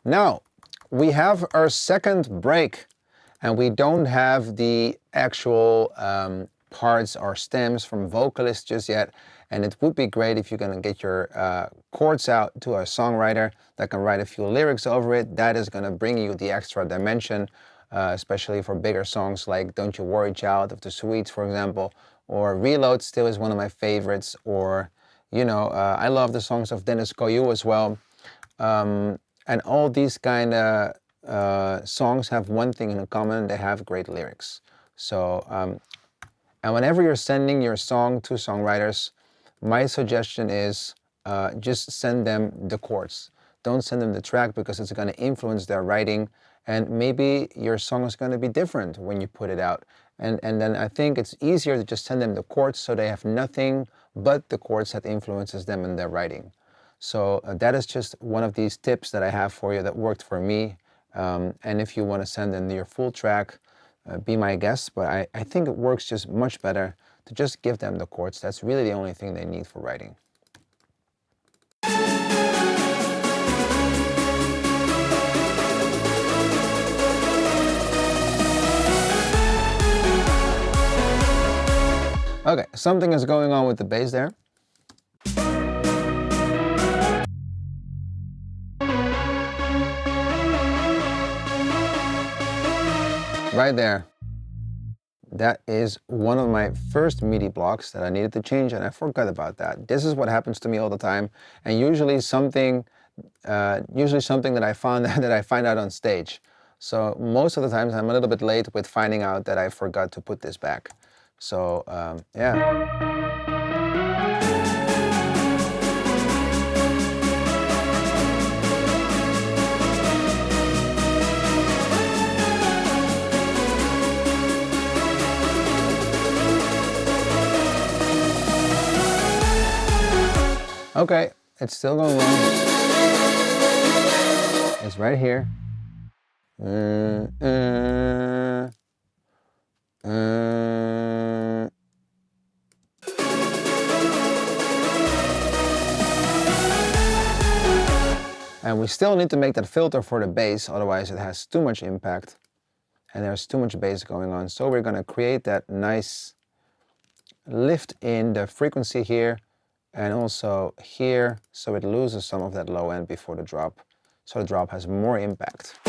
Now, we have our second break, and we don't have the actual parts or stems from vocalists just yet. And it would be great if you're going to get your chords out to a songwriter that can write a few lyrics over it. That is going to bring you the extra dimension, especially for bigger songs like Don't You Worry Child of the Sweets, for example, or Reload still is one of my favorites, or, I love the songs of Dennis Koyu as well. And all these kind of songs have one thing in common: they have great lyrics. So, and whenever you're sending your song to songwriters, my suggestion is just send them the chords. Don't send them the track, because it's going to influence their writing, and maybe your song is going to be different when you put it out. And then I think it's easier to just send them the chords, so they have nothing but the chords that influences them in their writing. So that is just one of these tips that I have for you that worked for me. And if you want to send in your full track, be my guest. But I think it works just much better to just give them the chords. That's really the only thing they need for writing. Okay, something is going on with the bass there. Right there. That is one of my first MIDI blocks that I needed to change, and I forgot about that. This is what happens to me all the time, and usually something that I found that I find out on stage. So most of the times I'm a little bit late with finding out that I forgot to put this back. So yeah. Okay, it's still going wrong. It's right here. And we still need to make that filter for the bass, otherwise it has too much impact and there's too much bass going on. So we're going to create that nice lift in the frequency here, and also here, so it loses some of that low end before the drop, so the drop has more impact.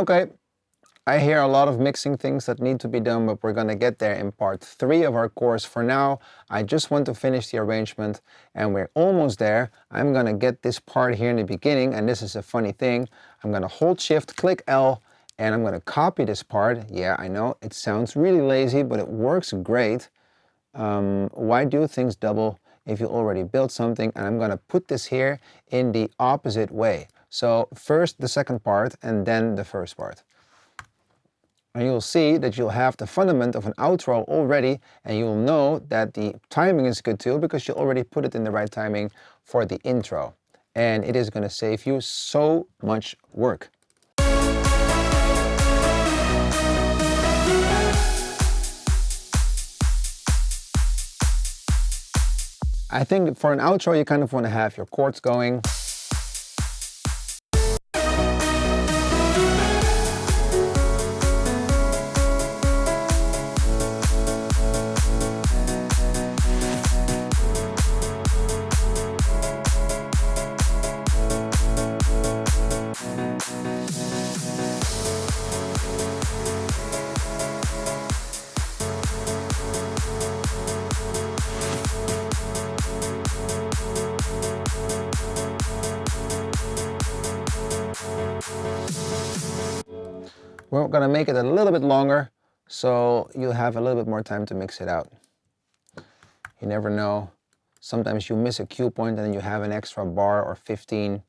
Okay. I hear a lot of mixing things that need to be done, but we're gonna get there in part 3 of our course. For now, I just want to finish the arrangement, and we're almost there. I'm gonna get this part here in the beginning, and this is a funny thing. I'm gonna hold Shift, click L, and I'm gonna copy this part. Yeah, I know, it sounds really lazy, but it works great. Why do things double if you already built something? And I'm gonna put this here in the opposite way. So first the second part and then the first part. And you'll see that you'll have the fundament of an outro already, and you'll know that the timing is good too, because you already put it in the right timing for the intro. And it is going to save you so much work. I think for an outro you kind of want to have your chords going. We're going to make it a little bit longer, so you'll have a little bit more time to mix it out. You never know. Sometimes you miss a cue point and then you have an extra bar or 15.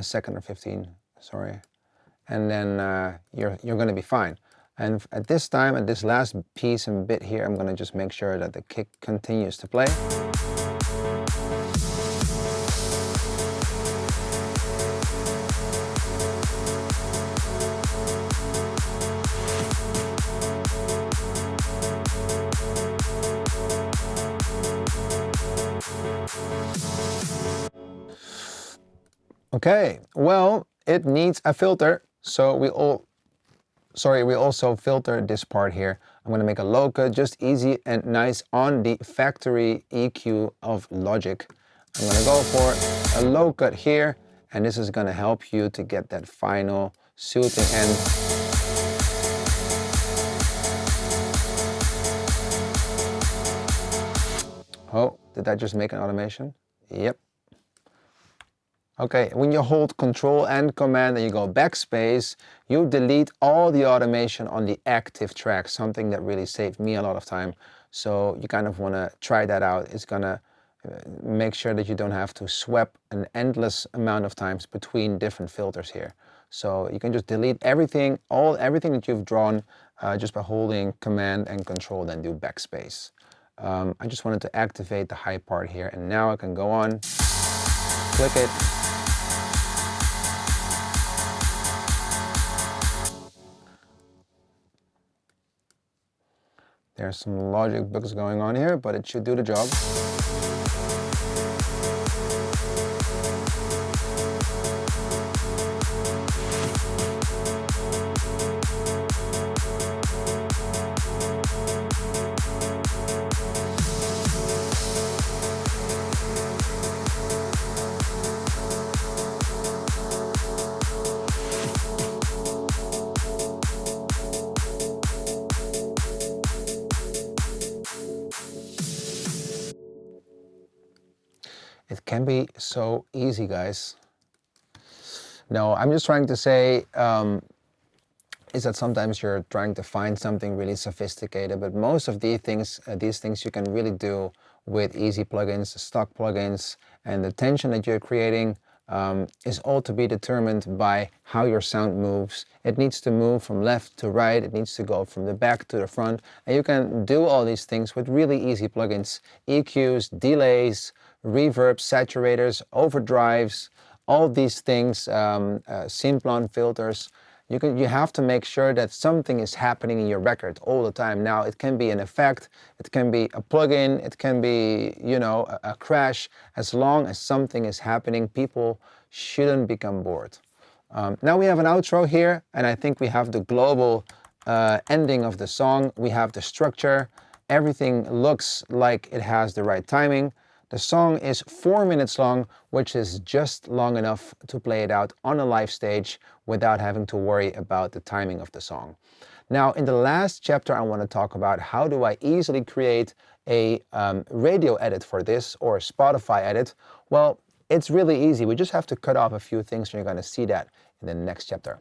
second or 15, sorry. And then you're going to be fine. And at this time, at this last piece and bit here, I'm going to just make sure that the kick continues to play. Okay, well, it needs a filter, so we also filter this part here. I'm going to make a low cut, just easy and nice on the factory EQ of Logic. I'm going to go for a low cut here, and this is going to help you to get that final soothing end. Oh, did that just make an automation? Yep. Okay, when you hold Control and Command and you go backspace, you delete all the automation on the active track, something that really saved me a lot of time. So you kind of want to try that out. It's going to make sure that you don't have to swap an endless amount of times between different filters here. So you can just delete everything, everything that you've drawn just by holding Command and Control, then do backspace. I just wanted to activate the high part here, and now I can go on, click it. There's some logic bugs going on here, but it should do the job. It can be so easy, guys. No, I'm just trying to say is that sometimes you're trying to find something really sophisticated, but most of these things you can really do with easy plugins, stock plugins, and the tension that you're creating is all to be determined by how your sound moves. It needs to move from left to right, it needs to go from the back to the front, and you can do all these things with really easy plugins. EQs, delays, reverbs, saturators, overdrives, all these things, Simplon filters. You have to make sure that something is happening in your record all the time. Now, it can be an effect, it can be a plugin, it can be, you know, a crash. As long as something is happening, people shouldn't become bored. Now we have an outro here, and I think we have the global ending of the song. We have the structure. Everything looks like it has the right timing. The song is 4 minutes long, which is just long enough to play it out on a live stage without having to worry about the timing of the song. Now, in the last chapter, I want to talk about how do I easily create a radio edit for this, or a Spotify edit. Well, it's really easy. We just have to cut off a few things, and you're going to see that in the next chapter.